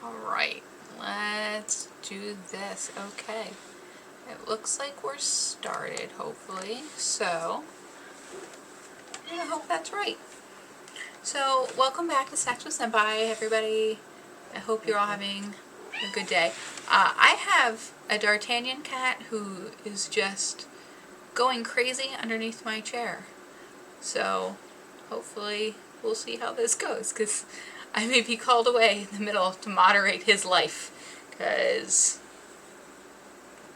Alright, let's do this. Okay, it looks like we're started, hopefully, so I hope that's right. So, welcome back to Snacks with Senpai, everybody. I hope you're all having a good day. I have a D'Artagnan cat who is just going crazy underneath my chair. So, hopefully we'll see how this goes, because I may be called away in the middle to moderate his life, because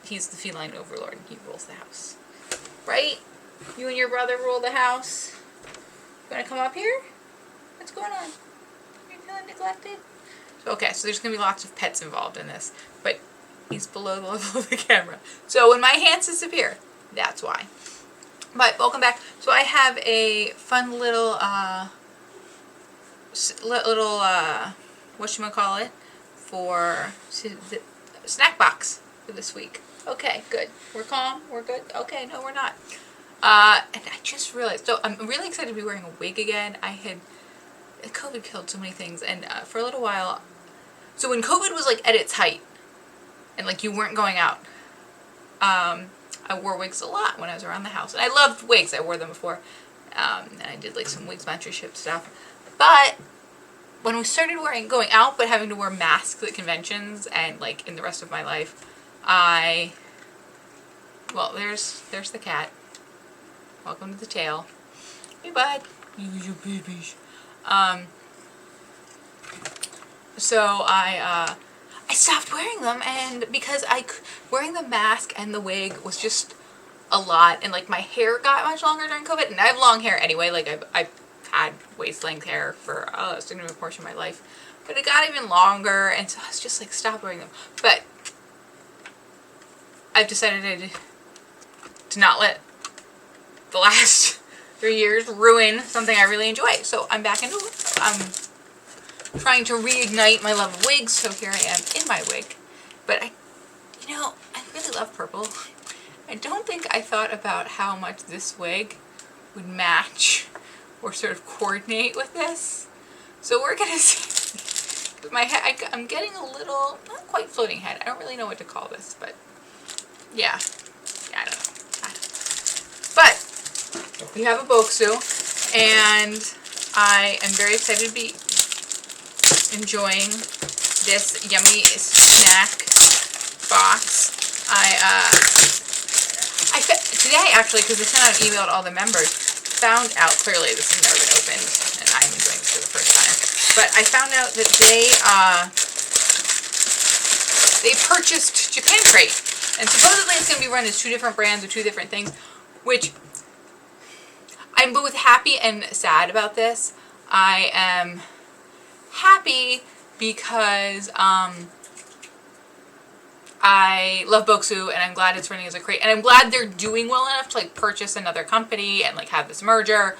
he's the feline overlord and he rules the house. Right? You and your brother rule the house. You want to come up here? What's going on? Are you feeling neglected? Okay, so there's going to be lots of pets involved in this, but he's below the level of the camera. So when my hands disappear, that's why. But welcome back. So I have a fun little, whatchamacallit, for snack box for this week. Okay, good. We're calm? We're good? Okay, no we're not. And I just realized, so I'm really excited to be wearing a wig again. COVID killed so many things, and for a little while, so when COVID was like at its height, and like you weren't going out, I wore wigs a lot when I was around the house. And I loved wigs. I wore them before. And I did like some wig sponsorship stuff. But when we started going out but having to wear masks at conventions and like in the rest of my life, well, there's the cat. Welcome to the tail. Hey bud. You babies. So I stopped wearing them, and because wearing the mask and the wig was just a lot, and like my hair got much longer during COVID, and I have long hair anyway, like I've had waist length hair for a significant portion of my life, but it got even longer, and so I was just like, stop wearing them. But I've decided to not let the last 3 years ruin something I really enjoy, so I'm back into it. I'm trying to reignite my love of wigs, so here I am in my wig. But I really love purple. I don't think I thought about how much this wig would match or sort of coordinate with this. So we're gonna see. My head, I'm getting a little, not quite floating head. I don't really know what to call this, but yeah, I don't know. But we have a Bokksu, and I am very excited to be enjoying this yummy snack box. Today, actually, because I sent out an email to all the members, found out, clearly this has never been opened, and I'm enjoying this for the first time, but I found out that they purchased Japan Crate, and supposedly it's going to be run as 2 different brands or 2 different things, which I'm both happy and sad about this. I am happy because I love Bokksu, and I'm glad it's running as a crate, and I'm glad they're doing well enough to like purchase another company and like have this merger.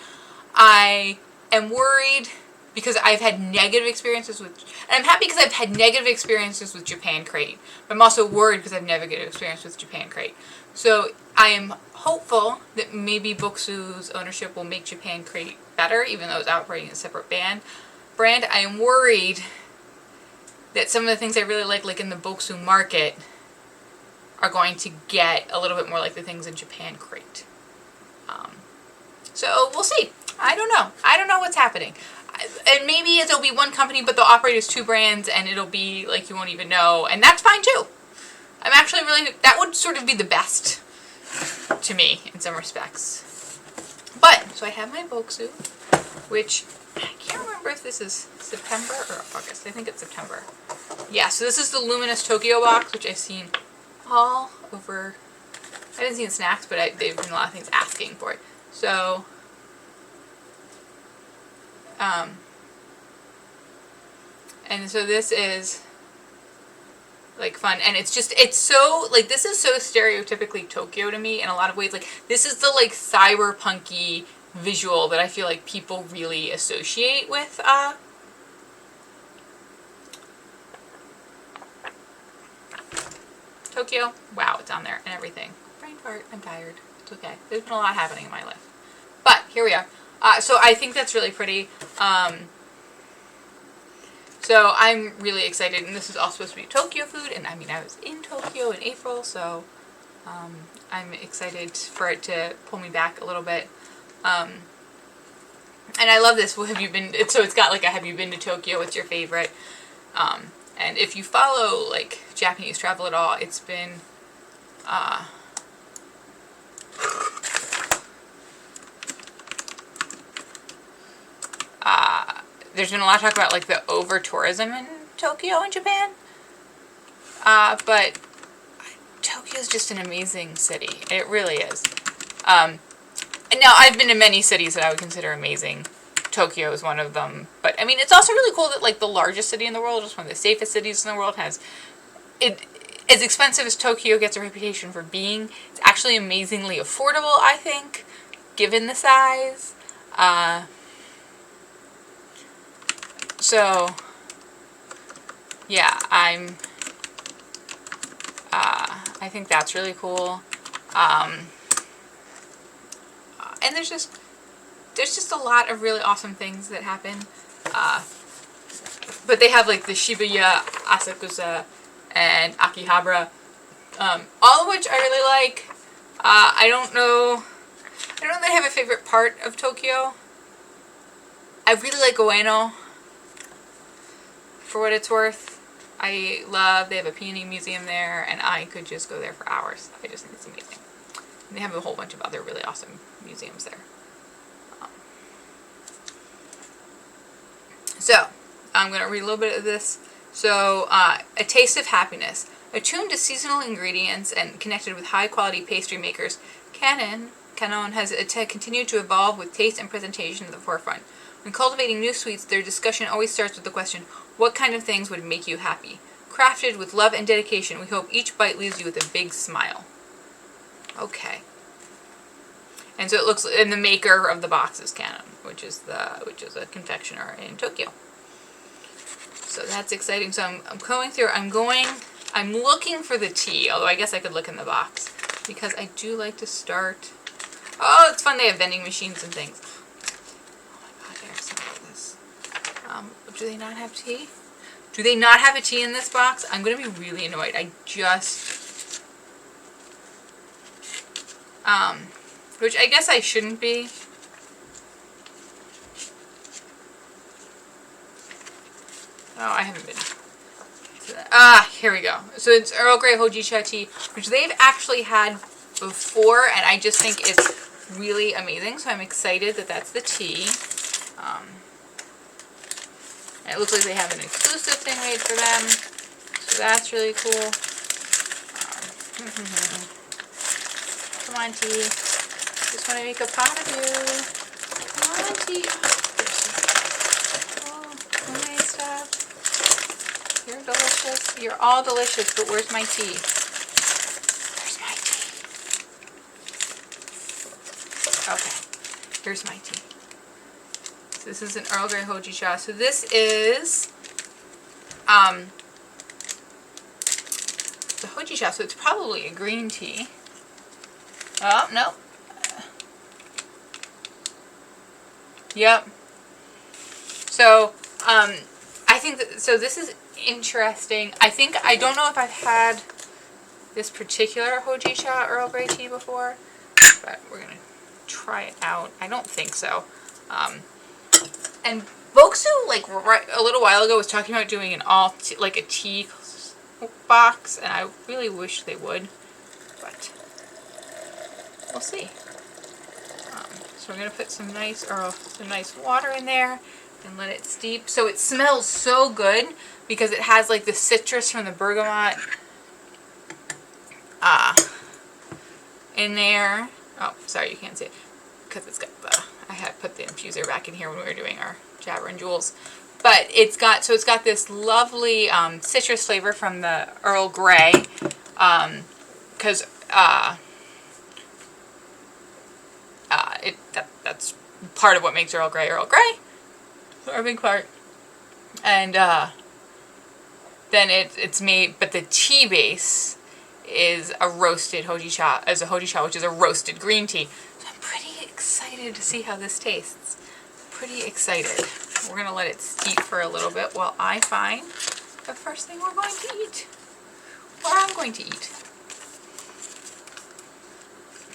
I am worried because I've had negative experiences with, and I'm happy because I've had negative experiences with Japan Crate, but I'm also worried because I've negative experience with Japan Crate. So I am hopeful that maybe Bokksu's ownership will make Japan Crate better, even though it's operating as a separate brand. I am worried that some of the things I really like in the Bokksu market, are going to get a little bit more like the things in Japan Crate. So we'll see. I don't know. I don't know what's happening. And maybe it'll be one company, but they'll operate as 2 brands, and it'll be like you won't even know, and that's fine too. I'm actually really, that would sort of be the best to me in some respects. But, so I have my Bokksu, which I can't remember if this is September or August. I think it's September. Yeah, so this is the Luminous Tokyo box, which I've seen all over. I didn't see in snacks, but they've been a lot of things asking for it. So, and so this is like fun, and it's so like, this is so stereotypically Tokyo to me in a lot of ways. Like, this is the like cyberpunky visual that I feel like people really associate with Tokyo. Wow, it's on there and everything. Brain fart, I'm tired. It's okay. There's been a lot happening in my life. But here we are. So I think that's really pretty. So I'm really excited, and this is all supposed to be Tokyo food, and I mean, I was in Tokyo in April, so I'm excited for it to pull me back a little bit. And I love this. Well, have you been? So it's got like a have you been to Tokyo? What's your favorite? And if you follow like Japanese travel at all, it's been there's been a lot of talk about like the over tourism in Tokyo in Japan. But Tokyo is just an amazing city. It really is. And now I've been to many cities that I would consider amazing. Tokyo is one of them. But I mean, it's also really cool that like the largest city in the world, just one of the safest cities in the world, has it. As expensive as Tokyo gets a reputation for being, it's actually amazingly affordable, I think, given the size. So, yeah, I think that's really cool. And there's just a lot of really awesome things that happen. But they have like the Shibuya, Asakusa, and Akihabara, all of which I really like. I don't know that I have a favorite part of Tokyo. I really like Ueno, for what it's worth. They have a peony museum there, and I could just go there for hours. I just think it's amazing. And they have a whole bunch of other really awesome museums there. So, I'm going to read a little bit of this. So, A Taste of Happiness. Attuned to seasonal ingredients and connected with high-quality pastry makers, Canon has continued to evolve with taste and presentation at the forefront. When cultivating new sweets, their discussion always starts with the question, what kind of things would make you happy? Crafted with love and dedication, we hope each bite leaves you with a big smile. Okay. And so it looks, and the maker of the box is Canon, which is a confectioner in Tokyo. So that's exciting. So I'm going through, I'm looking for the tea, although I guess I could look in the box, because I do like to start. Oh, it's fun, they have vending machines and things. Oh my god, there's some of this. Do they not have tea? Do they not have a tea in this box? I'm going to be really annoyed. Which I guess I shouldn't be. Oh, I haven't been. Here we go. So it's Earl Grey Hojicha tea, which they've actually had before, and I just think it's really amazing. So I'm excited that that's the tea. And it looks like they have an exclusive thing made for them, so that's really cool. Come on, tea. Just want to make a pot of you. Come on, tea. Homemade stuff. You're delicious. You're all delicious, but where's my tea? Where's my tea? Okay. Here's my tea. So this is an Earl Grey Hojicha. So this is the Hojicha, so it's probably a green tea. Oh, no. Yep. So, I think that, so this is interesting. I don't know if I've had this particular Hojicha Earl Grey tea before, but we're going to try it out. I don't think so. And Bokksu, like a little while ago, was talking about doing an like a tea box, and I really wish they would, but we'll see. So we're gonna put some nice water in there and let it steep. So it smells so good because it has like the citrus from the bergamot in there. Oh, sorry, you can't see it because it's got I had put the infuser back in here when we were doing our Jabber and Jewels. But it's got this lovely citrus flavor from the Earl Grey, because that's part of what makes Earl Grey Earl Grey, for a big part. And then it's made, but the tea base is a roasted hojicha, which is a roasted green tea. So I'm pretty excited to see how this tastes. Pretty excited. we're going to let it steep for a little bit while I find the first thing we're going to eat. Or I'm going to eat.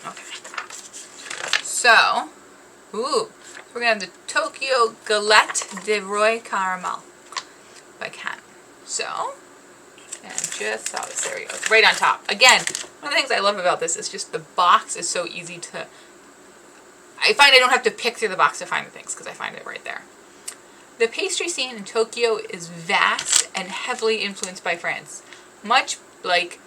Okay. So, we're going to have the Tokyo Galette de Roi Caramel by Cat. So, and just saw this, there we go, right on top. Again, one of the things I love about this is just the box is so easy to, I find I don't have to pick through the box to find the things because I find it right there. The pastry scene in Tokyo is vast and heavily influenced by France, much like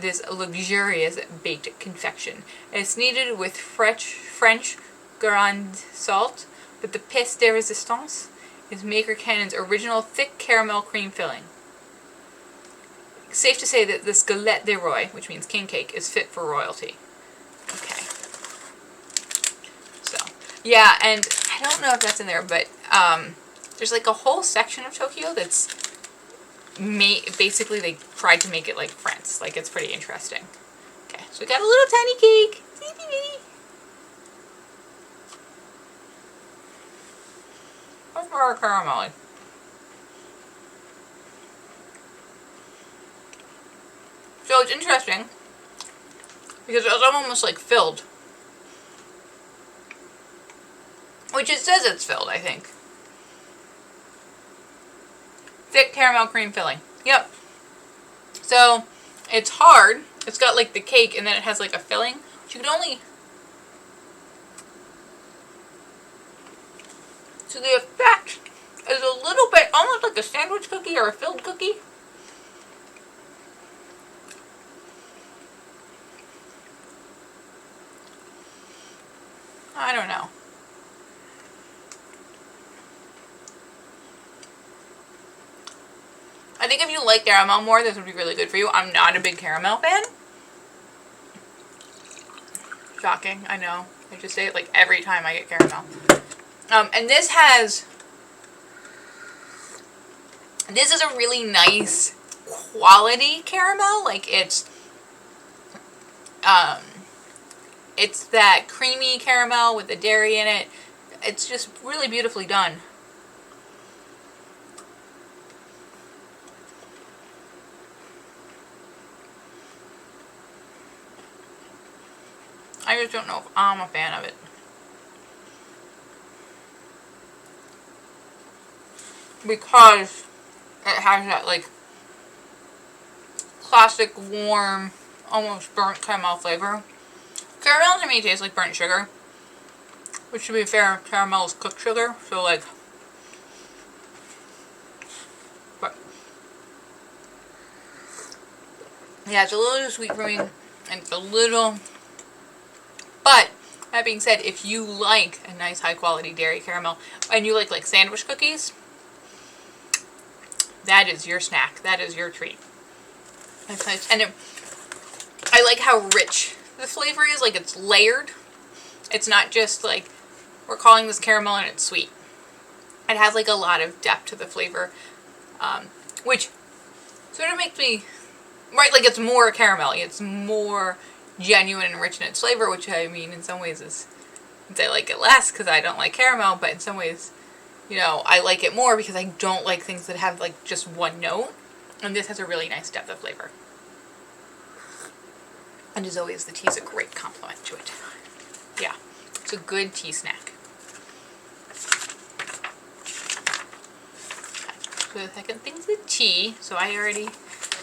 this luxurious baked confection. It's kneaded with French grand salt, but the pièce de résistance is Maker Cannon's original thick caramel cream filling. Safe to say that this galette de roi, which means king cake, is fit for royalty. Okay. So, yeah, and I don't know if that's in there, but there's like a whole section of Tokyo that's basically they tried to make it like France. Like, it's pretty interesting. Okay, so we got a little tiny cake. That's very caramelly. So it's interesting because it's almost like filled. Which it says it's filled, I think. Thick caramel cream filling. Yep. So it's hard. It's got like the cake and then it has like a filling. But you could only... So the effect is a little bit almost like a sandwich cookie or a filled cookie. I don't know. I think if you like caramel more, this would be really good for you. I'm not a big caramel fan. Shocking, I know. I just say it like every time I get caramel. And this is a really nice quality caramel. Like it's that creamy caramel with the dairy in it. It's just really beautifully done. I just don't know if I'm a fan of it. Because it has that like classic warm, almost burnt caramel flavor. Caramel to me tastes like burnt sugar. Which, to be fair, caramel is cooked sugar. So like... But yeah, it's a little too sweet for me. And it's a little... But, that being said, if you like a nice high quality dairy caramel, and you like sandwich cookies, that is your snack. That is your treat. It's nice. And I like how rich the flavor is. Like, it's layered. It's not just like, we're calling this caramel and it's sweet. It has like a lot of depth to the flavor, which sort of makes me, right, like it's more caramelly. It's more genuine and rich in its flavor, which I mean in some ways is, I like it less because I don't like caramel, but in some ways, you know, I like it more because I don't like things that have like just one note, and this has a really nice depth of flavor. And as always, the tea is a great complement to it. Yeah, it's a good tea snack. So the second thing's the tea, so I already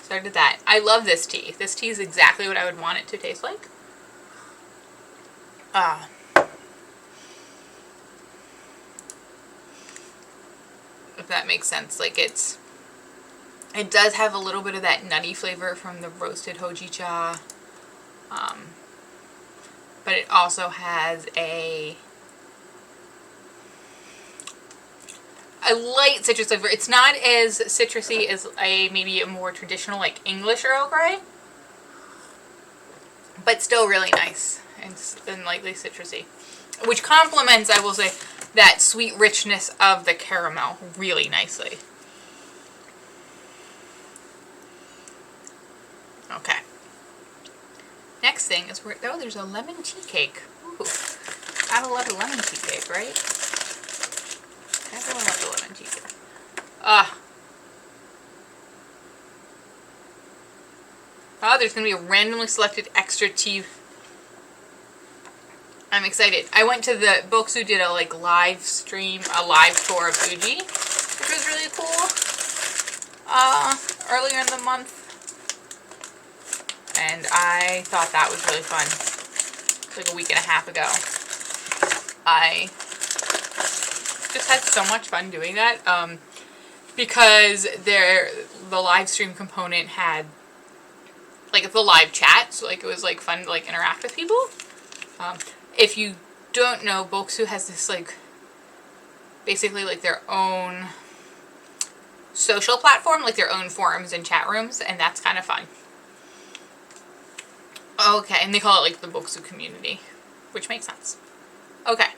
started that. I love this tea. This tea is exactly what I would want it to taste like. If that makes sense. Like it does have a little bit of that nutty flavor from the roasted hojicha. But it also has a light citrus flavor. It's not as citrusy as maybe a more traditional like English Earl Grey, but still really nice and lightly citrusy, which complements, I will say, that sweet richness of the caramel really nicely. Okay. Next thing is there's a lemon tea cake. Ooh, gotta love a lemon tea cake, right? Okay, Everyone loves a lemon tea here. Ah. Oh, there's going to be a randomly selected extra tea. I'm excited. I went to the Bokksu did a like live stream, a live tour of Fuji, which was really cool. Earlier in the month, and I thought that was really fun. Like a week and a half ago. I just had so much fun doing that because the live stream component had like the live chat, so like it was like fun to like interact with people. If you don't know, Bokksu has this like basically like their own social platform, like their own forums and chat rooms, and that's kind of fun. Okay, and they call it like the Bokksu community, which makes sense. Okay.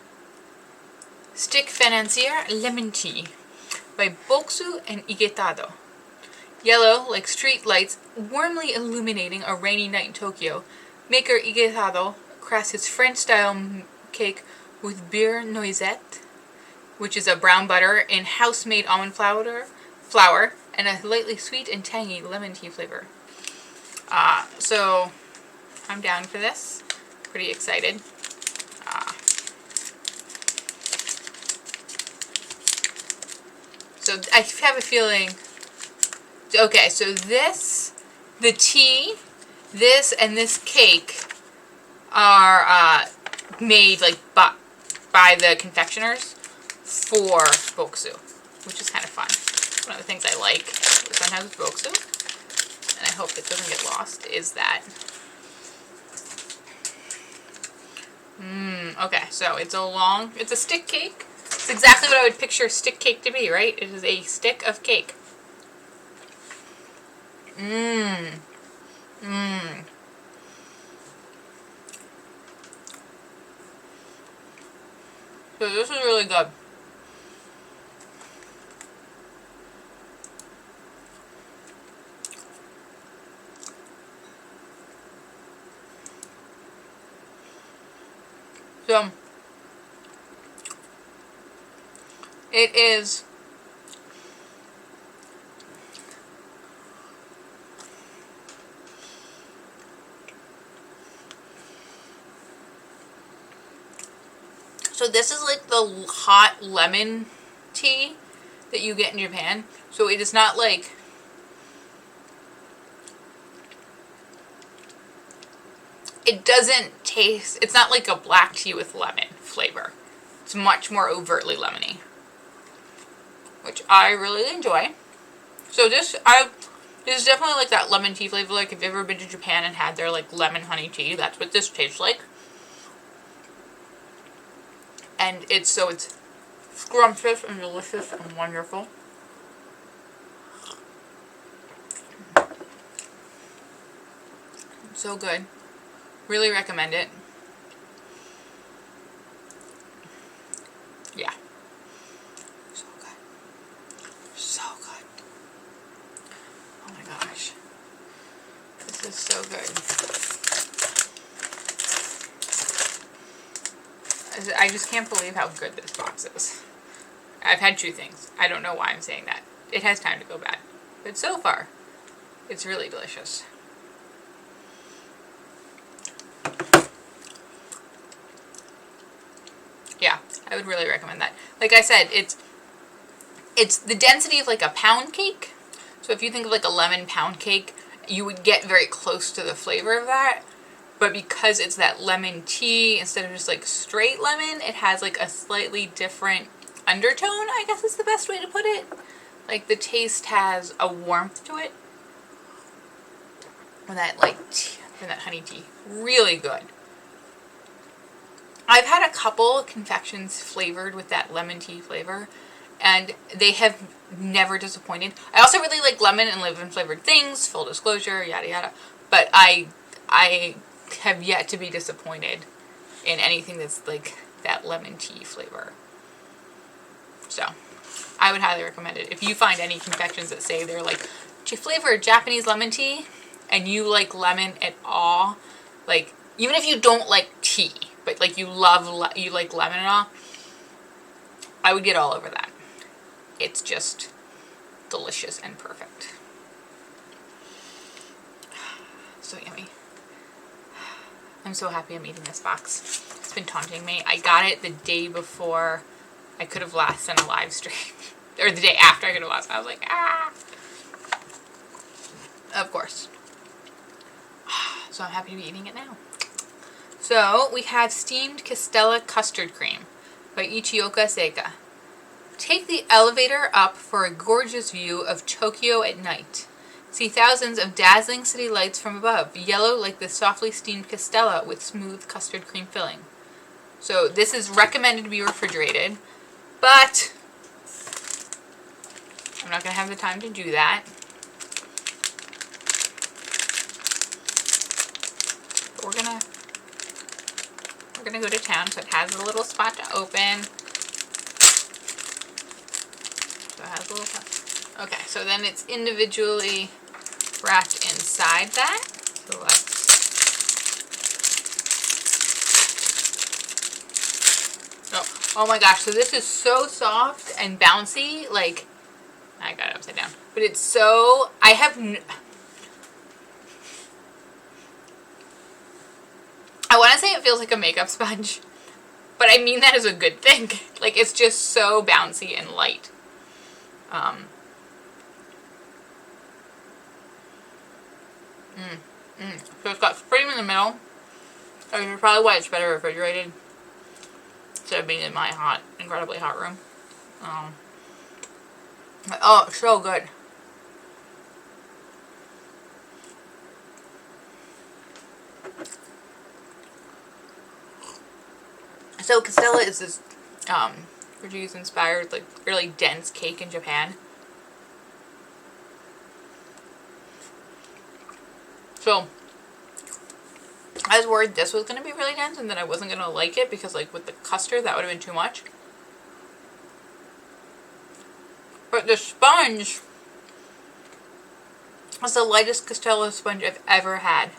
Stick Financier Lemon Tea by Bokksu and Igetado. Yellow like street lights warmly illuminating a rainy night in Tokyo, maker Igetado crafts his French-style cake with beurre noisette, which is a brown butter, and house-made almond flour, and a lightly sweet and tangy lemon tea flavor. So I'm down for this. Pretty excited. So I have a feeling. Okay, so the tea, this, and this cake are made like by the confectioners for Bokksu, which is kind of fun. One of the things I like sometimes with Bokksu, and I hope it doesn't get lost, is that. Okay, so it's a stick cake. It's exactly what I would picture stick cake to be, right? It is a stick of cake. So this is really good. So it is so this is like the hot lemon tea that you get in Japan. So it is not like it doesn't taste, it's not like a black tea with lemon flavor. It's much more overtly lemony, which I really enjoy. So this is definitely like that lemon tea flavor. Like if you've ever been to Japan and had their like lemon honey tea, that's what this tastes like. And it's scrumptious and delicious and wonderful. So good. Really recommend it. Yeah. So good. So good. Oh my gosh. This is so good. I just can't believe how good this box is. I've had two things. I don't know why I'm saying that. It has time to go bad. But so far, it's really delicious. Yeah, I would really recommend that. Like I said, it's the density of like a pound cake. So if you think of like a lemon pound cake, you would get very close to the flavor of that. But because it's that lemon tea, instead of just like straight lemon, it has like a slightly different undertone, I guess is the best way to put it. Like the taste has a warmth to it. And that like from that honey tea. Really good. I've had a couple confections flavored with that lemon tea flavor, and they have never disappointed. I also really like lemon and lemon flavored things, full disclosure, yada yada. But I have yet to be disappointed in anything that's like that lemon tea flavor. So I would highly recommend it. If you find any confections that say they're like flavored Japanese lemon tea and you like lemon at all, like even if you don't like tea, but like you like lemon and all, I would get all over that. it's just delicious and perfect. So yummy. I'm so happy I'm eating this box. It's been taunting me. I got it the day before I could have last done a live stream. Or the day after I could have last. I was like, ah! Of course. So I'm happy to be eating it now. So we have steamed Castella custard cream by Ichioka Seika. Take the elevator up for a gorgeous view of Tokyo at night. See thousands of dazzling city lights from above, yellow like the softly steamed Castella with smooth custard cream filling. So this is recommended to be refrigerated, but I'm not going to have the time to do that. But we're gonna go to town, so it has a little spot to open. So it has a little spot. Okay, so then it's individually wrapped inside that. So let's oh my gosh, so this is so soft and bouncy, like, I got it upside down, but it's so, I want to say it feels like a makeup sponge, but I mean that as a good thing. Like, it's just so bouncy and light. So it's got cream in the middle, which is probably why it's better refrigerated instead of being in my incredibly hot room. Oh, it's so good. So Castella is this Portuguese inspired, like, really dense cake in Japan. So I was worried this was going to be really dense and that I wasn't going to like it because, like, with the custard that would have been too much. But the sponge was the lightest Castella sponge I've ever had.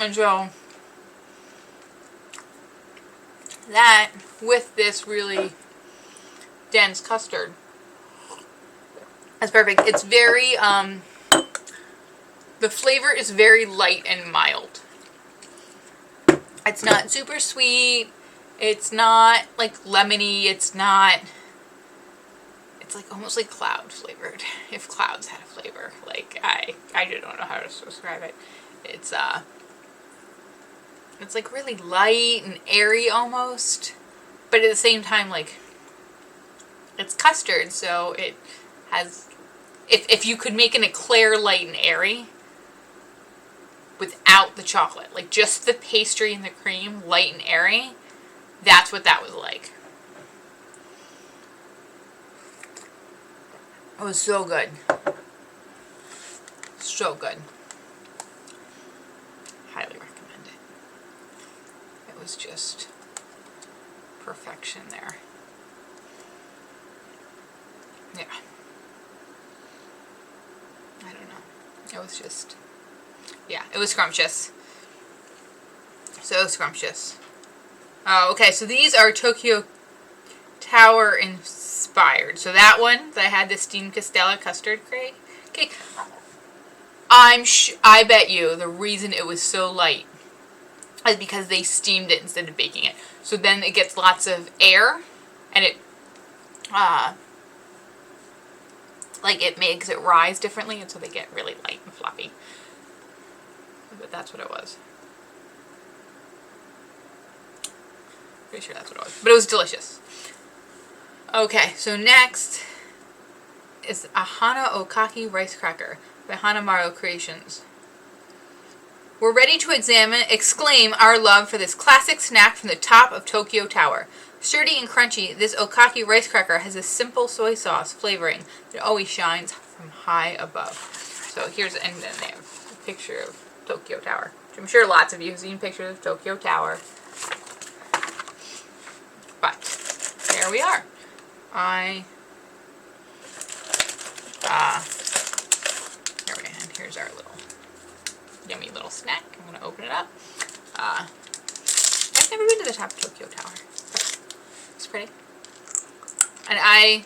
And so that with this really dense custard is perfect. It's very, the flavor is very light and mild. It's not super sweet. It's not like lemony. It's not, it's like almost like cloud flavored. If clouds had a flavor. Like, I don't know how to describe it. It's like really light and airy almost, but at the same time, like, it's custard, so it has, if you could make an eclair light and airy without the chocolate, like just the pastry and the cream light and airy, that's what that was like. It was so good. So good. Highly recommend it. It was just perfection there. Yeah. I don't know. It was just, yeah, it was scrumptious. So scrumptious. Oh, okay, so these are Tokyo Tower inspired. So that one, that I had the steamed Castella custard cake. I bet you the reason it was so light is because they steamed it instead of baking it. So then it gets lots of air, and it, like, it makes it rise differently, and so they get really light and fluffy. But that's what it was. Pretty sure that's what it was. But it was delicious. Okay, so next is a Hana Okaki rice cracker by Hanamaru Creations. We're ready to exclaim our love for this classic snack from the top of Tokyo Tower. Sturdy and crunchy, this Okaki rice cracker has a simple soy sauce flavoring that always shines from high above. So here's, and then they have a picture of Tokyo Tower. I'm sure lots of you have seen pictures of Tokyo Tower. But there we are. There we go. And here's our little yummy little snack. I'm going to open it up. I've never been to the top of Tokyo Tower. It's pretty. And I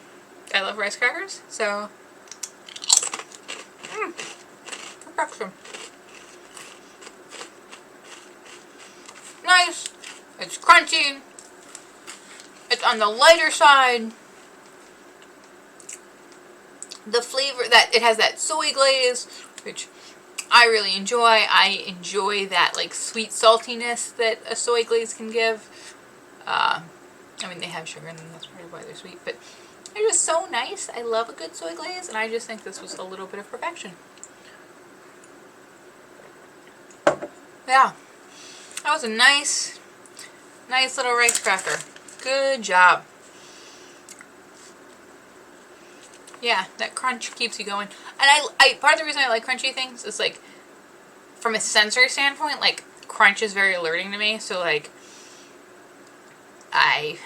love rice crackers, so perfection. Nice. It's crunchy. It's on the lighter side. The flavor that it has, that soy glaze, which I really enjoy. I enjoy that like sweet saltiness that a soy glaze can give. I mean, they have sugar in them, that's probably why they're sweet, but they're just so nice. I love a good soy glaze, and I just think this was a little bit of perfection. Yeah, that was a nice little rice cracker. Good job. Yeah, that crunch keeps you going. And I part of the reason I like crunchy things is like, from a sensory standpoint, like crunch is very alerting to me. So like, I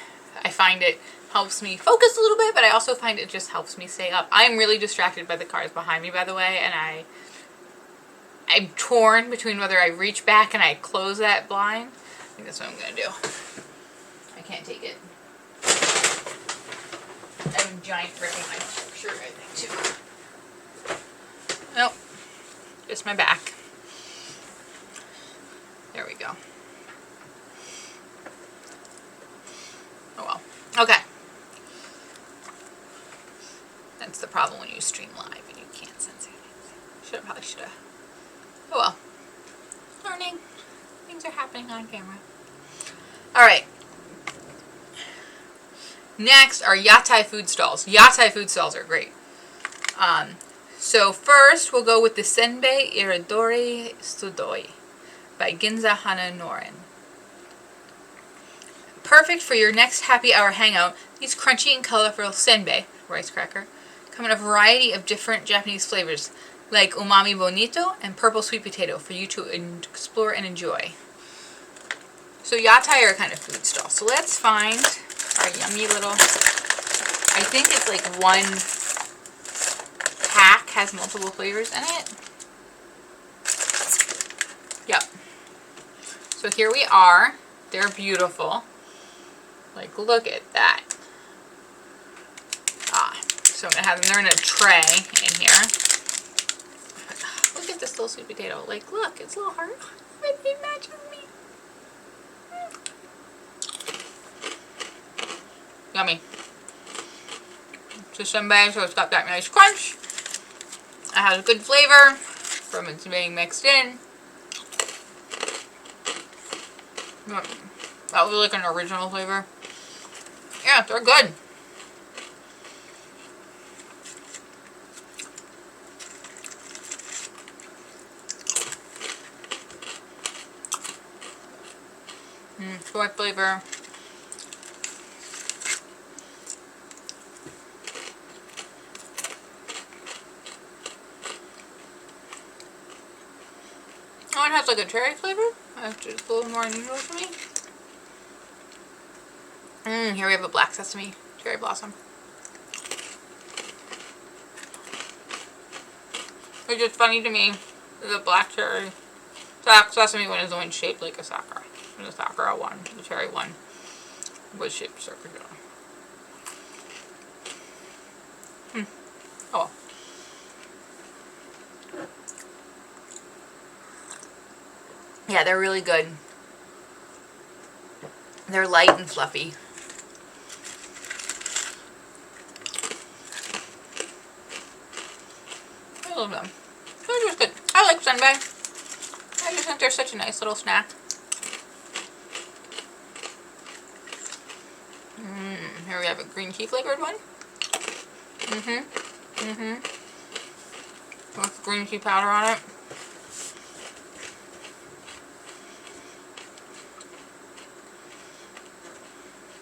find it helps me focus a little bit, but I also find it just helps me stay up. I'm really distracted by the cars behind me, by the way, and I'm torn between whether I reach back and I close that blind. I think that's what I'm gonna do. I can't take it. I have a giant rip in my shirt, I think, too. Nope. Just my back. There we go. Oh well. Okay. That's the problem when you stream live and you can't censor things. Probably should have. Oh well. Learning. Things are happening on camera. Alright. Next are yatai food stalls. Yatai food stalls are great. So first we'll go with the Senbei Iridori Sudoi by Ginza Hana Norin. Perfect for your next happy hour hangout, these crunchy and colorful senbei, rice cracker, come in a variety of different Japanese flavors, like umami bonito and purple sweet potato, for you to explore and enjoy. So yatai are kind of food stalls. So let's find our yummy little, I think it's like one pack has multiple flavors in it. Yep. So here we are. They're beautiful. Like, look at that. So I'm going to have them, they're in a tray in here. Look at this little sweet potato. Like, look, it's a little heart. It matches me. Yummy. So senbei, so it's got that nice crunch. It has a good flavor from it's being mixed in. That was like an original flavor. Yeah, they're good. Soy flavor. Oh, it has like a cherry flavor, which is a little more unusual for me. Here we have a black sesame cherry blossom. It's just funny to me, the black cherry, black sesame one is the one shaped like a sakura. And the sakura one, the cherry one, was shaped circular. Oh well. Yeah, they're really good. They're light and fluffy. I love them. They're just good. I like senbei. I just think they're such a nice little snack. Here we have a green tea flavored one. With green tea powder on it.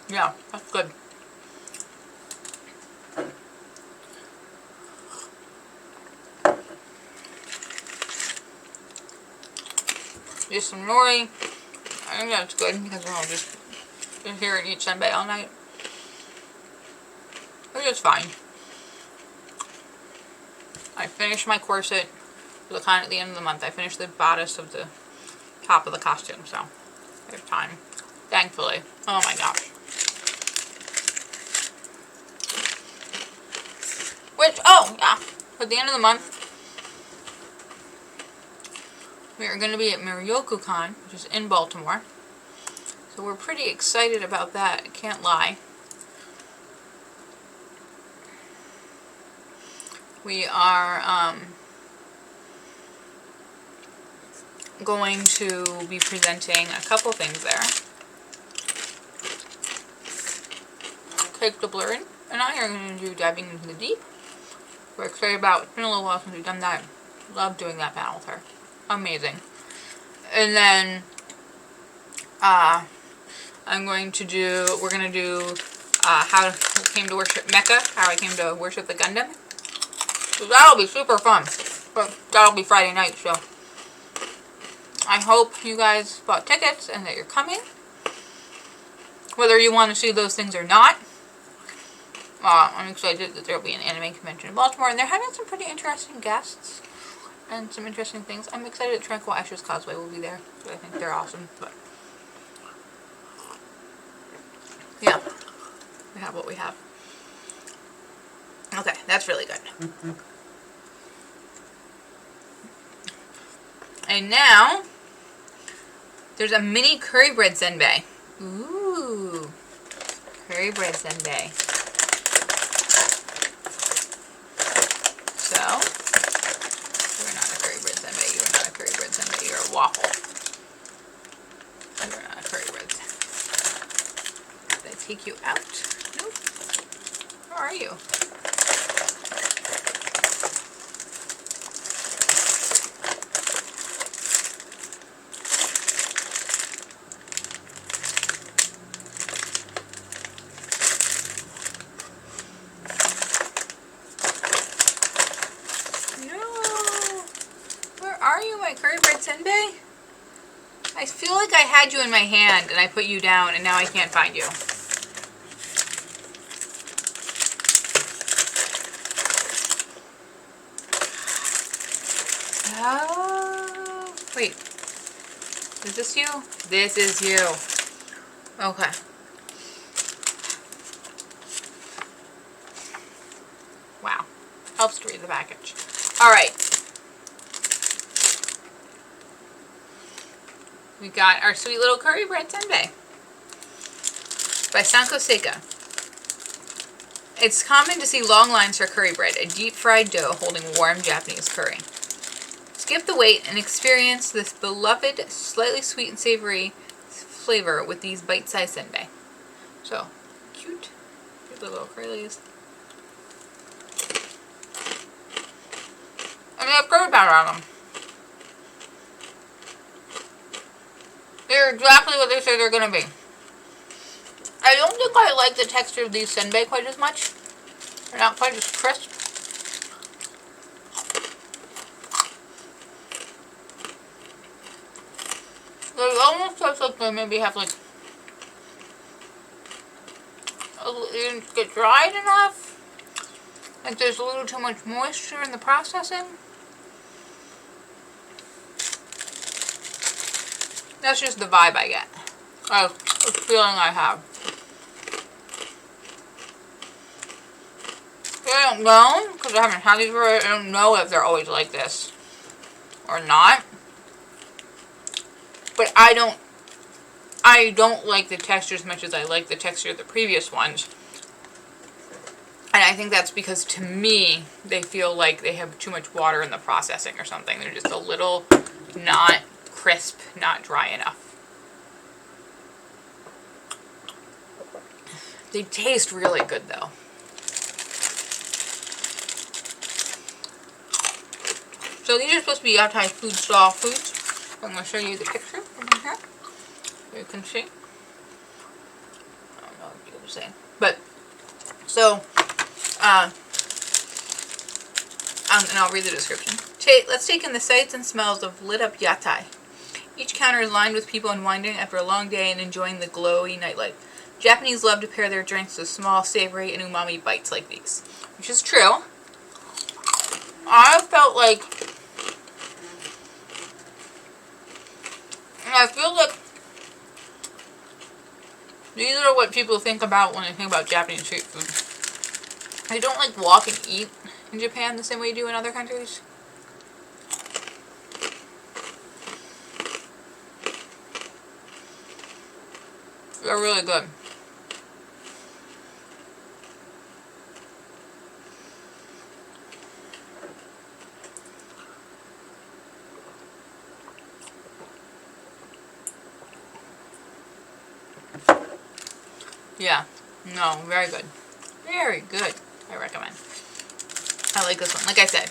Yeah, that's good. Just some nori. I think that's good because I'll just sit here and eat senbei all night. Which is fine. I finished my corset for the con at the end of the month. I finished the bodice of the top of the costume, so I have time. Thankfully. Oh my gosh. Oh, yeah. At the end of the month, we are going to be at Marioku-Con, which is in Baltimore. So we're pretty excited about that, I can't lie. We are going to be presenting a couple things there. Cake the Blurred and I are going to do Diving into the Deep. We're excited about it. It's been a little while since we've done that. Love doing that panel with her. Amazing. And then we're going to do how I came to worship Mecca, how I came to worship the Gundam. So that'll be super fun. But that'll be Friday night, so I hope you guys bought tickets and that you're coming. Whether you want to see those things or not. I'm excited that there will be an anime convention in Baltimore, and they're having some pretty interesting guests and some interesting things. I'm excited that Tranquil Ashes Cosplay will be there, so I think they're awesome. But yeah, we have what we have. Okay, that's really good. And now there's a mini curry bread senbei. Ooh, curry bread senbei. So, you're not a curry bread senbei, you are not a curry bread senbei, you're a waffle. You are not a curry bread. Did I take you out? Nope. Where are you? Curry bread senbei? I feel like I had you in my hand and I put you down and now I can't find you. Oh, wait. Is this you? This is you. Okay. Wow. Helps to read the package. Alright. We got our sweet little curry bread senbei by Sanko Seika. It's common to see long lines for curry bread, a deep fried dough holding warm Japanese curry. Skip the wait and experience this beloved, slightly sweet and savory flavor with these bite-sized senbei. So, cute. Here's the little curlies. And they have curry powder on them. They're exactly what they say they're going to be. I don't think I like the texture of these senbei quite as much. They're not quite as crisp. They almost taste like they maybe have like... They didn't get dried enough. Like there's a little too much moisture in the processing. That's just the vibe I get. That's the feeling I have. I don't know, because I haven't had these before, I don't know if they're always like this or not. But I don't like the texture as much as I like the texture of the previous ones. And I think that's because, to me, they feel like they have too much water in the processing or something. They're just a little not crisp, not dry enough. They taste really good though. So these are supposed to be Yatai food stall foods. I'm going to show you the picture from here. You can see. I don't know what you were saying. But, so, and I'll read the description. Let's take in the sights and smells of lit up yatai. Each counter is lined with people unwinding after a long day and enjoying the glowy nightlight. Japanese love to pair their drinks with small, savory, and umami bites like these. Which is true. I felt like... I feel like these are what people think about when they think about Japanese street food. I don't like walk and eat in Japan the same way you do in other countries. They're really good. Yeah, no, very good. Very good. I recommend. I like this one. Like I said,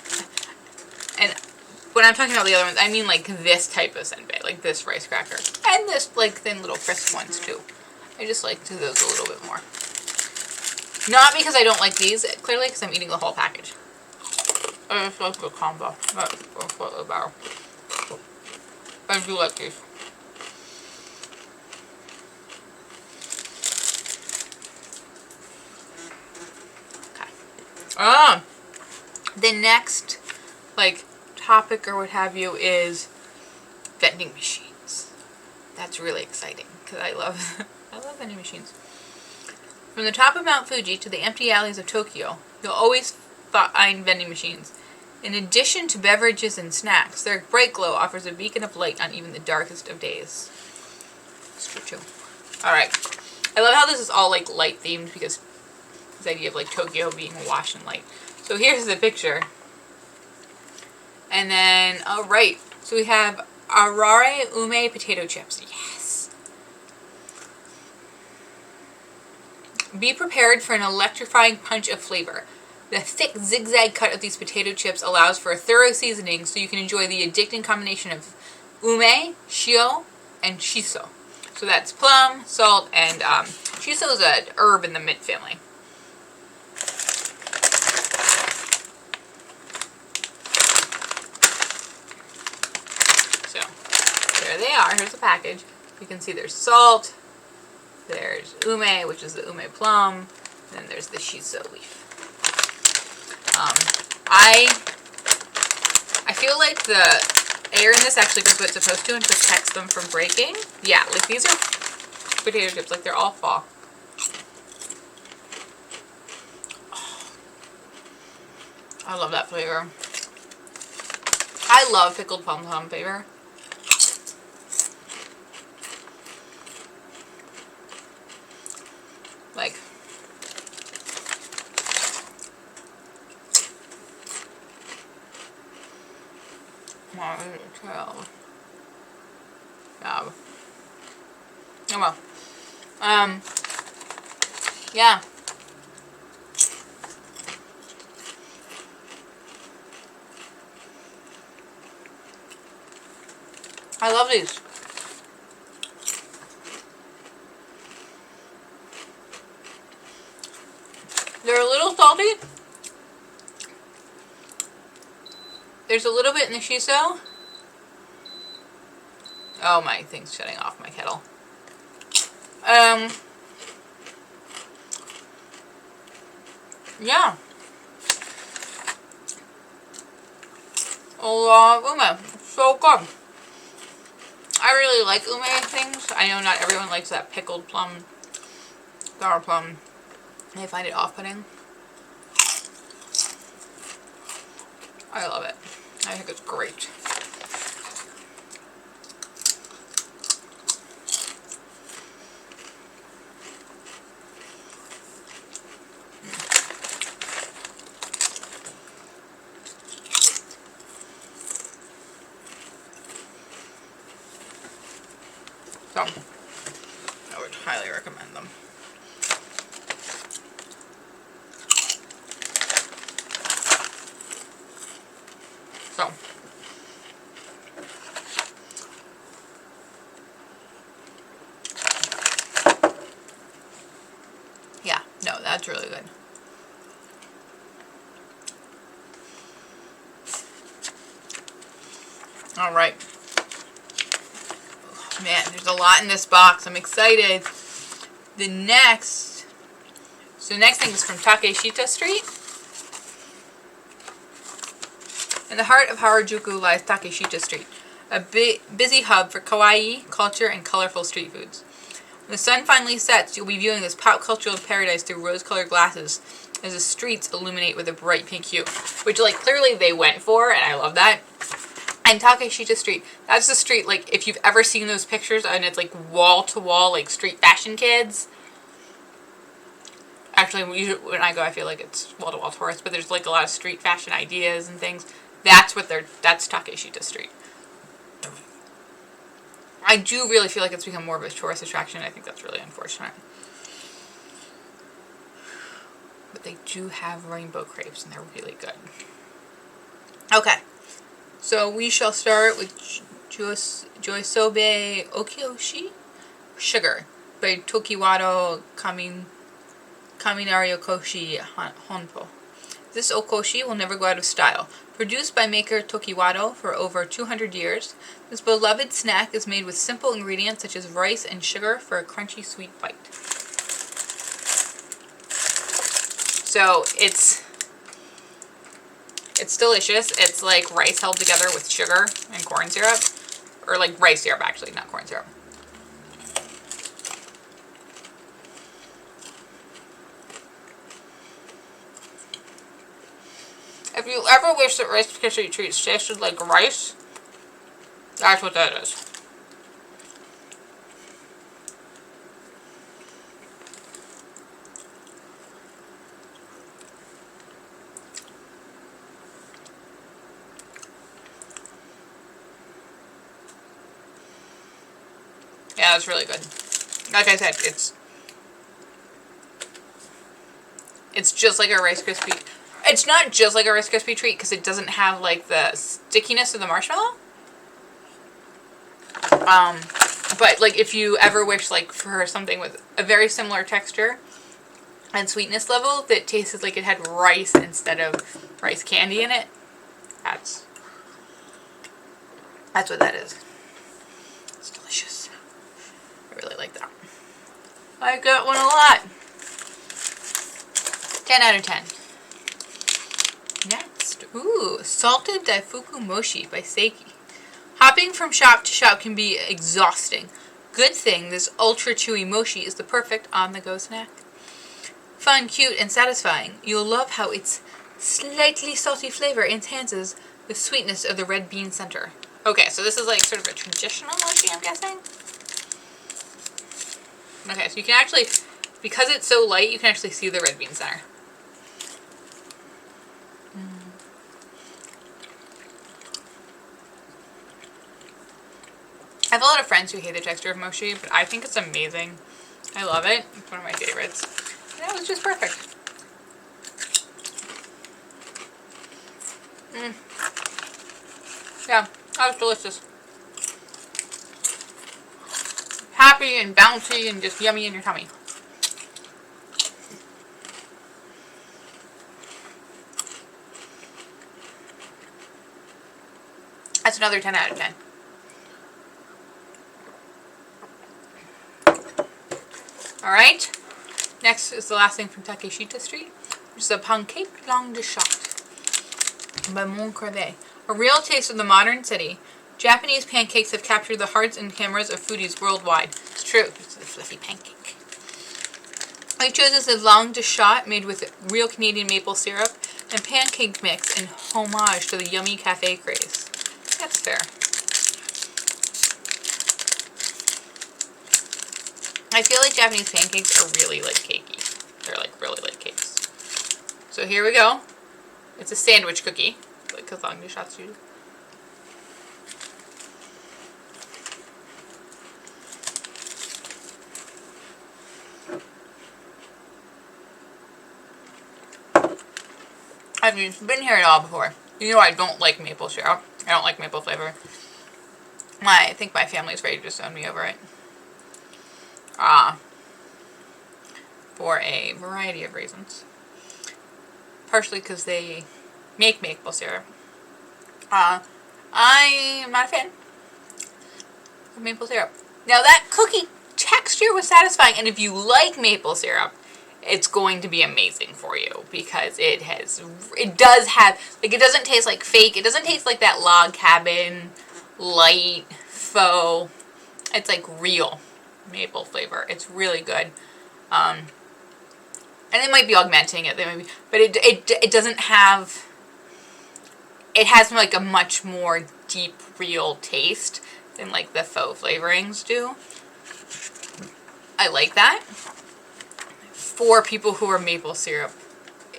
and when I'm talking about the other ones, I mean like this type of senpai, like this rice cracker. And this like thin little crisp ones too. I just like those a little bit more. Not because I don't like these, clearly because I'm eating the whole package. I just like the combo. That's slightly better. I do like these. Okay. The next, like, topic or what have you is vending machines. That's really exciting because I love vending machines. From the top of Mount Fuji to the empty alleys of Tokyo, you'll always find vending machines. In addition to beverages and snacks, their bright glow offers a beacon of light on even the darkest of days. It's true too. Alright. I love how this is all like light themed because this idea of like Tokyo being awash in light. So here's the picture. And then, alright, so we have Arare Ume potato chips. Yes! Be prepared for an electrifying punch of flavor. The thick zigzag cut of these potato chips allows for a thorough seasoning so you can enjoy the addicting combination of ume, shio, and shiso. So that's plum, salt, and shiso is an herb in the mint family. So, there they are. Here's the package. You can see there's salt, there's ume, which is the ume plum, and then there's the shiso leaf. I feel like the air in this actually does what it's supposed to and protects them from breaking. Yeah, like these are potato chips, like they're all fall. I love that flavor. I love pickled plum flavor. Like, yeah. Oh well. Yeah. I love these. They're a little salty. There's a little bit in the shiso. Oh, my thing's shutting off my kettle. Yeah. A lot of ume. So good. I really like ume things. I know not everyone likes that pickled plum, sour plum. They find it off-putting. I love it. I think it's great. So, I would highly recommend them. So, yeah, no, that's really good. All right. Man, there's a lot in this box. I'm excited. The next thing is from Takeshita Street. In the heart of Harajuku lies Takeshita Street, a busy hub for kawaii, culture, and colorful street foods. When the sun finally sets, you'll be viewing this pop cultural paradise through rose-colored glasses as the streets illuminate with a bright pink hue, which like clearly they went for, and I love that. And Takeshita Street, that's the street, like, if you've ever seen those pictures and it's like wall to wall, like street fashion kids. Actually, when I go, I feel like it's wall to wall tourists, but there's like a lot of street fashion ideas and things. That's Takeshita Street. I do really feel like it's become more of a tourist attraction. I think that's really unfortunate. But they do have rainbow crepes and they're really good. Okay. So we shall start with Joisobe Okioshi Sugar by Tokiwado Kaminari Okoshi Honpo. This okoshi will never go out of style. Produced by maker Tokiwado for over 200 years, this beloved snack is made with simple ingredients such as rice and sugar for a crunchy sweet bite. So it's delicious. It's like rice held together with sugar and corn syrup. Or like rice syrup actually, not corn syrup. If you ever wish that Rice Krispie treats tasted like rice, that's what that is. Yeah, it's really good. Like I said, it's just like a Rice Krispie. It's not just like a Rice Krispie treat because it doesn't have like the stickiness of the marshmallow. But like if you ever wish like for something with a very similar texture and sweetness level that tasted like it had rice instead of rice candy in it, that's what that is. It's delicious. I really like that. I got one a lot. 10 out of 10. Next, ooh, salted daifuku mochi by Seiki. Hopping from shop to shop can be exhausting. Good thing this ultra chewy mochi is the perfect on-the-go snack. Fun, cute, and satisfying. You'll love how its slightly salty flavor enhances the sweetness of the red bean center. Okay, so this is like sort of a traditional mochi, I'm guessing. Okay, so you can actually, because it's so light, you can actually see the red bean center. I have a lot of friends who hate the texture of mochi, but I think it's amazing. I love it. It's one of my favorites. And that was just perfect. Yeah, that was delicious. Happy and bouncy and just yummy in your tummy. That's another 10 out of 10. Alright, next is the last thing from Takeshita Street, which is a pancake langue de chat by Mon Crevet. A real taste of the modern city, Japanese pancakes have captured the hearts and cameras of foodies worldwide. It's true, it's a fluffy pancake. I chose a langue de chat made with real Canadian maple syrup and pancake mix in homage to the yummy cafe craze. That's fair. I feel like Japanese pancakes are really like cakey. They're like really like cakes. So here we go. It's a sandwich cookie, like langue de chat do. I've been here at all before. You know I don't like maple syrup. I don't like maple flavor. I think my family's ready to disown me over it. For a variety of reasons. Partially because they make maple syrup. I am not a fan of maple syrup. Now that cookie texture was satisfying, and if you like maple syrup, it's going to be amazing for you because it does have, like, it doesn't taste like fake. It doesn't taste like that log cabin light faux. It's like real maple flavor. It's really good. And they might be augmenting it. They might be, but it doesn't have. It has like a much more deep, real taste than like the faux flavorings do. I like that. For people who are maple syrup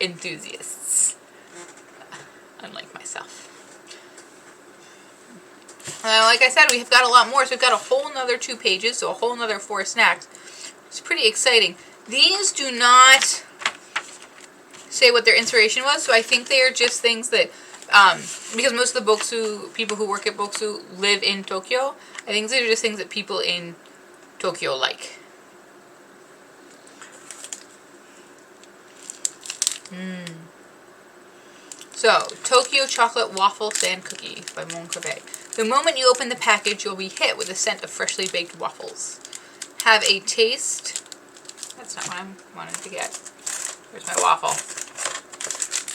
enthusiasts, unlike myself. Like I said, we've got a lot more, so we've got a whole nother 2 pages, so a whole nother 4 snacks. It's pretty exciting. These do not say what their inspiration was, so I think they are just things that, because most of the Bokksu, people who work at Bokksu live in Tokyo, I think these are just things that people in Tokyo like. So, Tokyo Chocolate Waffle Sand Cookie by Moncafe. The moment you open the package, you'll be hit with the scent of freshly baked waffles. Have a taste. That's not what I wanted to get. Here's my waffle.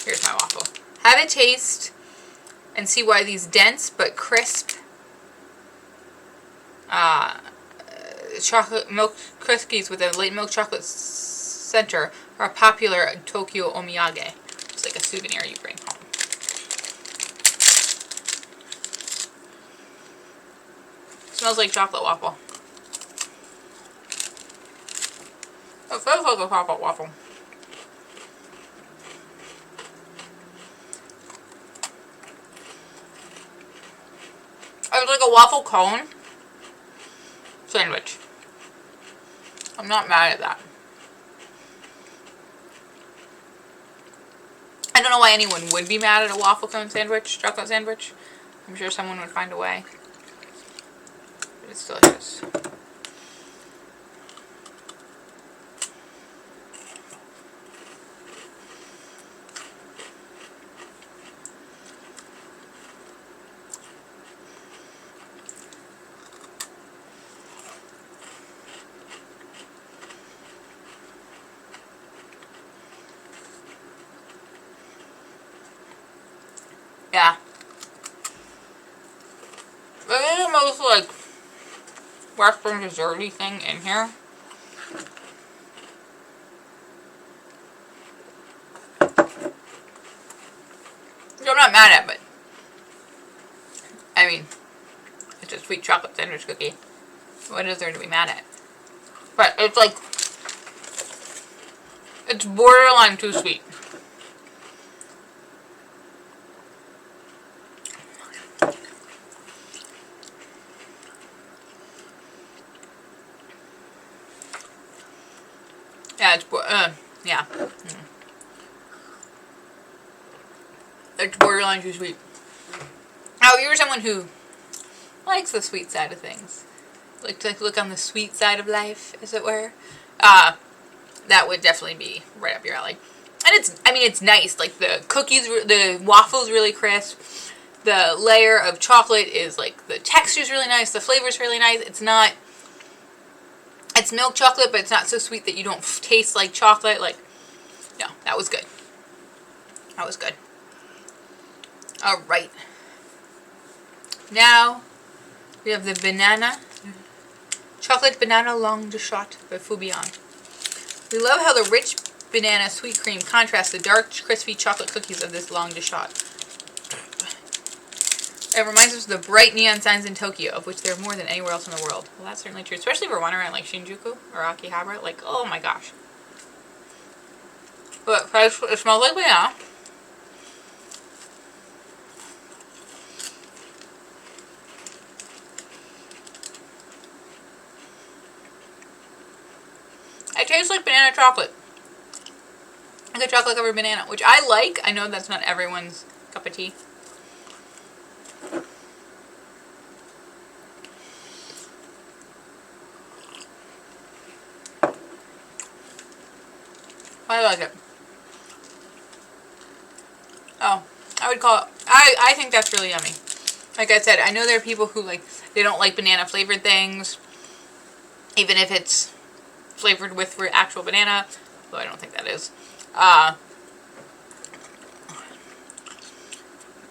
Here's my waffle. Have a taste and see why these dense but crisp chocolate milk cookies with a light milk chocolate center are popular at Tokyo omiyage. It's like a souvenir you bring home. Smells like chocolate waffle. It feels like a chocolate waffle. It's like a waffle cone sandwich. I'm not mad at that. I don't know why anyone would be mad at a waffle cone sandwich, chocolate sandwich. I'm sure someone would find a way. But it's delicious. Yeah. This is the most, like, Western desserty thing in here. Which I'm not mad at, but I mean, it's a sweet chocolate sandwich cookie. What is there to be mad at? But it's like, it's borderline too sweet. Yeah, yeah. It's borderline too sweet. Now, if you're someone who likes the sweet side of things, like to look on the sweet side of life, as it were, that would definitely be right up your alley. And it's nice. Like the cookies, the waffle's really crisp. The layer of chocolate is like, the texture's really nice. The flavor's really nice. It's milk chocolate, but it's not so sweet that you don't taste like chocolate. Like, no, that was good. That was good. Alright. Now, we have the chocolate banana longue de shot by Fubian. We love how the rich banana sweet cream contrasts the dark, crispy chocolate cookies of this longue de shot. It reminds us of the bright neon signs in Tokyo, of which there are more than anywhere else in the world. Well, that's certainly true, especially if we're wandering around like Shinjuku or Akihabara. Like, oh my gosh. But it smells like banana. It tastes like banana chocolate. Like a chocolate covered banana, which I like. I know that's not everyone's cup of tea. I like it. Oh, I would call it, I think that's really yummy. Like I said, I know there are people who they don't like banana flavored things, even if it's flavored with actual banana, though I don't think that is.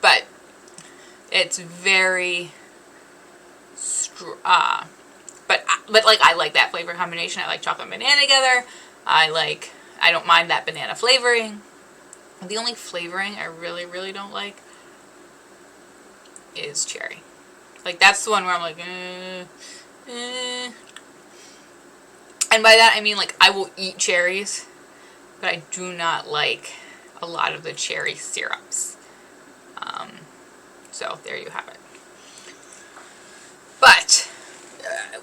But it's very, but like I like that flavor combination. I like chocolate and banana together. I I don't mind that banana flavoring. The only flavoring I really, really don't like is cherry. Like, that's the one where I'm like, And by that I mean, like, I will eat cherries, but I do not like a lot of the cherry syrups. So there you have it. But,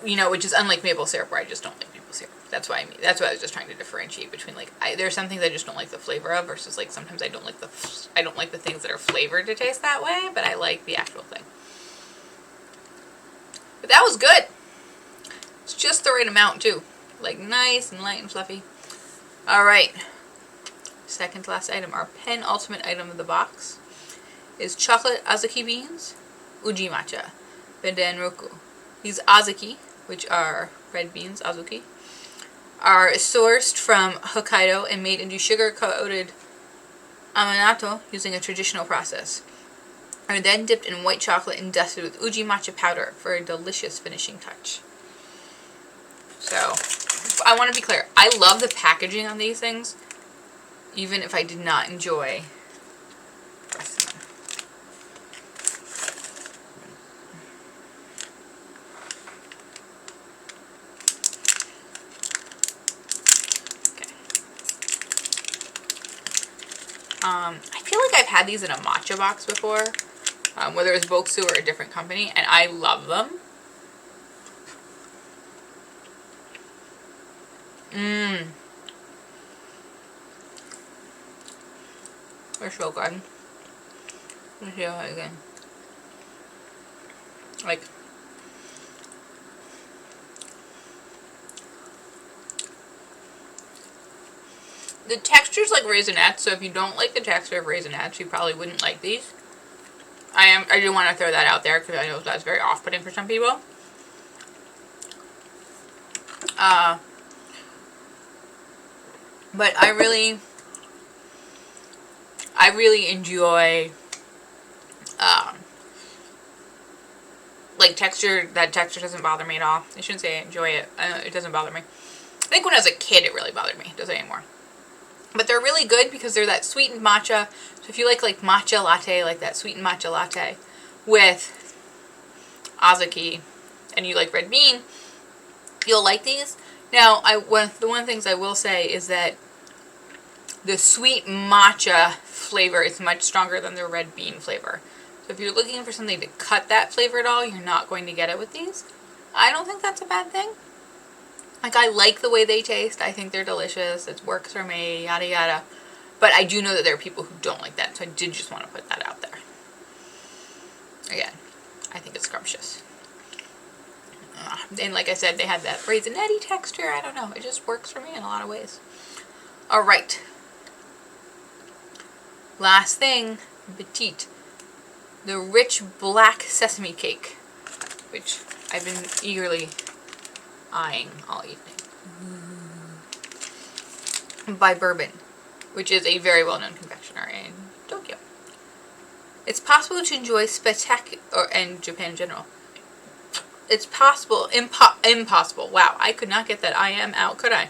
you know, which is unlike maple syrup, where I just don't like maple syrup. That's what I mean. That's what I was just trying to differentiate between, like, there's some things I just don't like the flavor of, versus, like, sometimes I don't like the things that are flavored to taste that way, but I like the actual thing. But that was good. It's just the right amount too. Like, nice and light and fluffy. Alright. Second to last item, our penultimate item of the box, is chocolate azuki beans, uji matcha, benden roku. These azuki, which are red beans, azuki, are sourced from Hokkaido and made into sugar-coated amanato using a traditional process. Are then dipped in white chocolate and dusted with uji matcha powder for a delicious finishing touch. So, I want to be clear. I love the packaging on these things, even if I did not enjoy the rest of them. I feel like I've had these in a matcha box before, whether it was Bokksu or a different company, and I love them. They're so good. Let me see how again. Like, the texture's like Raisinets, so if you don't like the texture of Raisinets, you probably wouldn't like these. I do want to throw that out there, because I know that's very off-putting for some people. But I really enjoy, like, texture. That texture doesn't bother me at all. I shouldn't say I enjoy it. It doesn't bother me. I think when I was a kid it really bothered me. It doesn't anymore. But they're really good because they're that sweetened matcha. So if you like matcha latte, like that sweetened matcha latte with azuki, and you like red bean, you'll like these. Now, one of the things I will say is that the sweet matcha flavor is much stronger than the red bean flavor. So if you're looking for something to cut that flavor at all, you're not going to get it with these. I don't think that's a bad thing. Like, I like the way they taste. I think they're delicious. It works for me, yada yada. But I do know that there are people who don't like that, so I did just want to put that out there. Again, I think it's scrumptious. And like I said, they have that raisinette-y texture. I don't know. It just works for me in a lot of ways. Alright. Last thing, petite. The rich black sesame cake, which I've been eagerly eyeing all evening. By Bourbon, which is a very well-known confectioner in Tokyo. It's possible to enjoy and Japan in general. It's possible, impossible. Wow, I could not get that I am out, could I?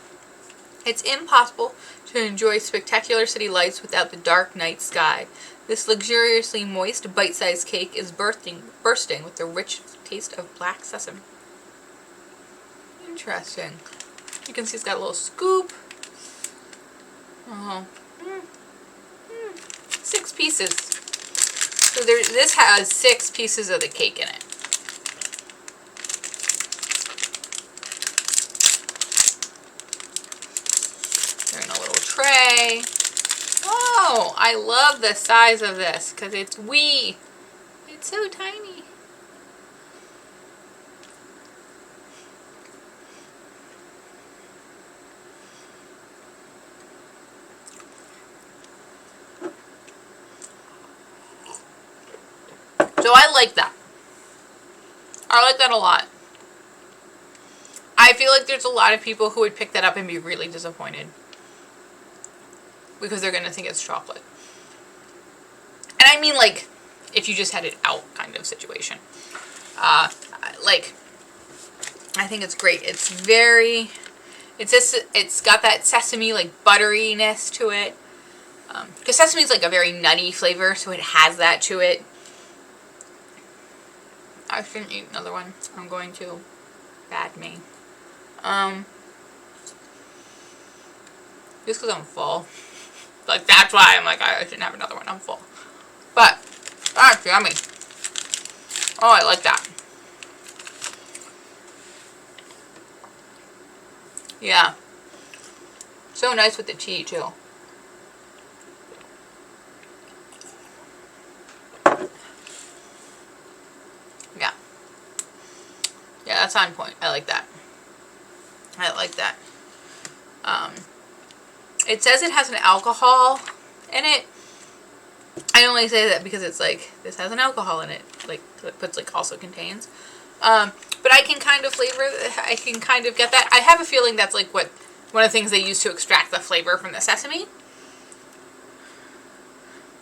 It's impossible to enjoy spectacular city lights without the dark night sky. This luxuriously moist, bite-sized cake is bursting with the rich taste of black sesame. Interesting. You can see it's got a little scoop. Oh, 6 pieces. So this has 6 pieces of the cake in it. They're in a little tray. Oh, I love the size of this because it's wee. It's so tiny. So I like that. I like that a lot. I feel like there's a lot of people who would pick that up and be really disappointed because they're going to think it's chocolate. And I mean, like, if you just had it out kind of situation. Like, I think it's great. It's it's got that sesame like butteriness to it. Because sesame is like a very nutty flavor, so it has that to it. I shouldn't eat another one. I'm going to. Bad me. Just because I'm full. Like, that's why I'm like, I shouldn't have another one. I'm full. But, that's yummy. Oh, I like that. Yeah. So nice with the tea, too. Yeah. Yeah, that's on point. I like that. I like that. It says it has an alcohol in it. I only say that because it's like, this has an alcohol in it. Like, it puts like also contains. But I can kind of flavor, I can kind of get that. I have a feeling that's like what, one of the things they use to extract the flavor from the sesame.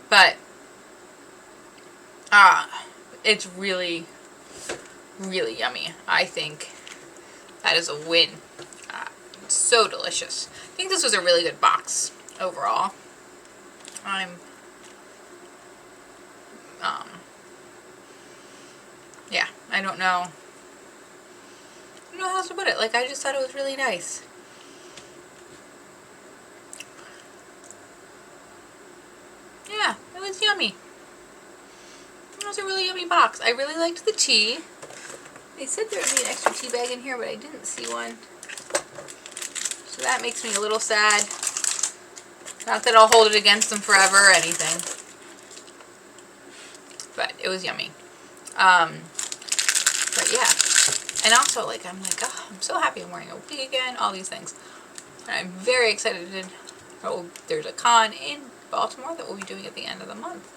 But, it's really, really yummy. I think that is a win. It's so delicious. I think this was a really good box overall. Yeah, I don't know. I don't know how else to put it. Like, I just thought it was really nice. Yeah, it was yummy. It was a really yummy box. I really liked the tea. They said there would be an extra tea bag in here, but I didn't see one. So that makes me a little sad. Not that I'll hold it against them forever or anything. But it was yummy. But yeah. And also, like, I'm like, oh, I'm so happy I'm wearing a wig again. All these things. And I'm very excited. There's a con in Baltimore that we'll be doing at the end of the month.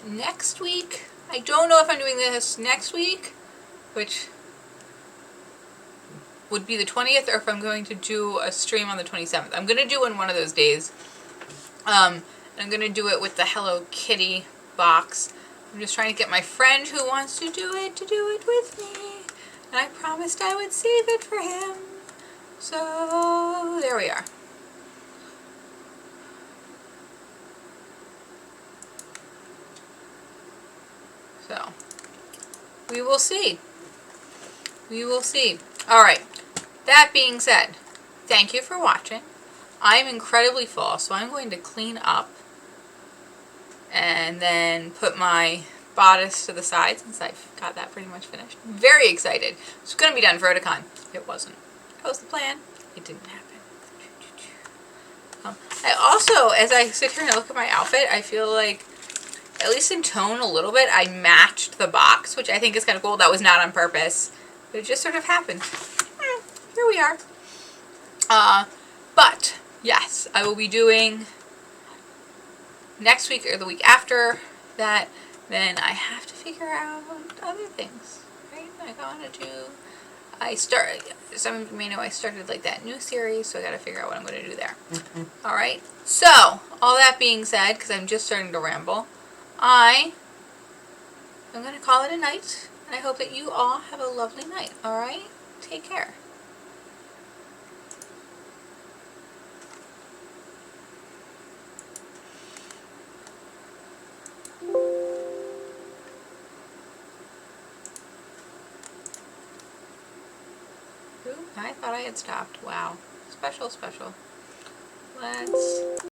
Next week, I don't know if I'm doing this next week, which would be the 20th, or if I'm going to do a stream on the 27th. I'm going to do one of those days. And I'm going to do it with the Hello Kitty box. I'm just trying to get my friend who wants to do it with me. And I promised I would save it for him. So, there we are. So, we will see. We will see. Alright, that being said, thank you for watching. I'm incredibly full, so I'm going to clean up and then put my bodice to the side since I've got that pretty much finished. I'm very excited. It's going to be done for Otakon. It wasn't. That was the plan. It didn't happen. I also, as I sit here and look at my outfit, I feel like, at least in tone a little bit, I matched the box, which I think is kind of cool. That was not on purpose, but it just sort of happened. Here we are. But, yes, I will be doing next week or the week after that. Then I have to figure out other things, right? Like I want to do, some of you may know I started like that new series, so I got to figure out what I'm going to do there. All right. So, all that being said, because I'm just starting to ramble, I'm going to call it a night, and I hope that you all have a lovely night, alright? Take care. Ooh, I thought I had stopped. Wow. Special. Let's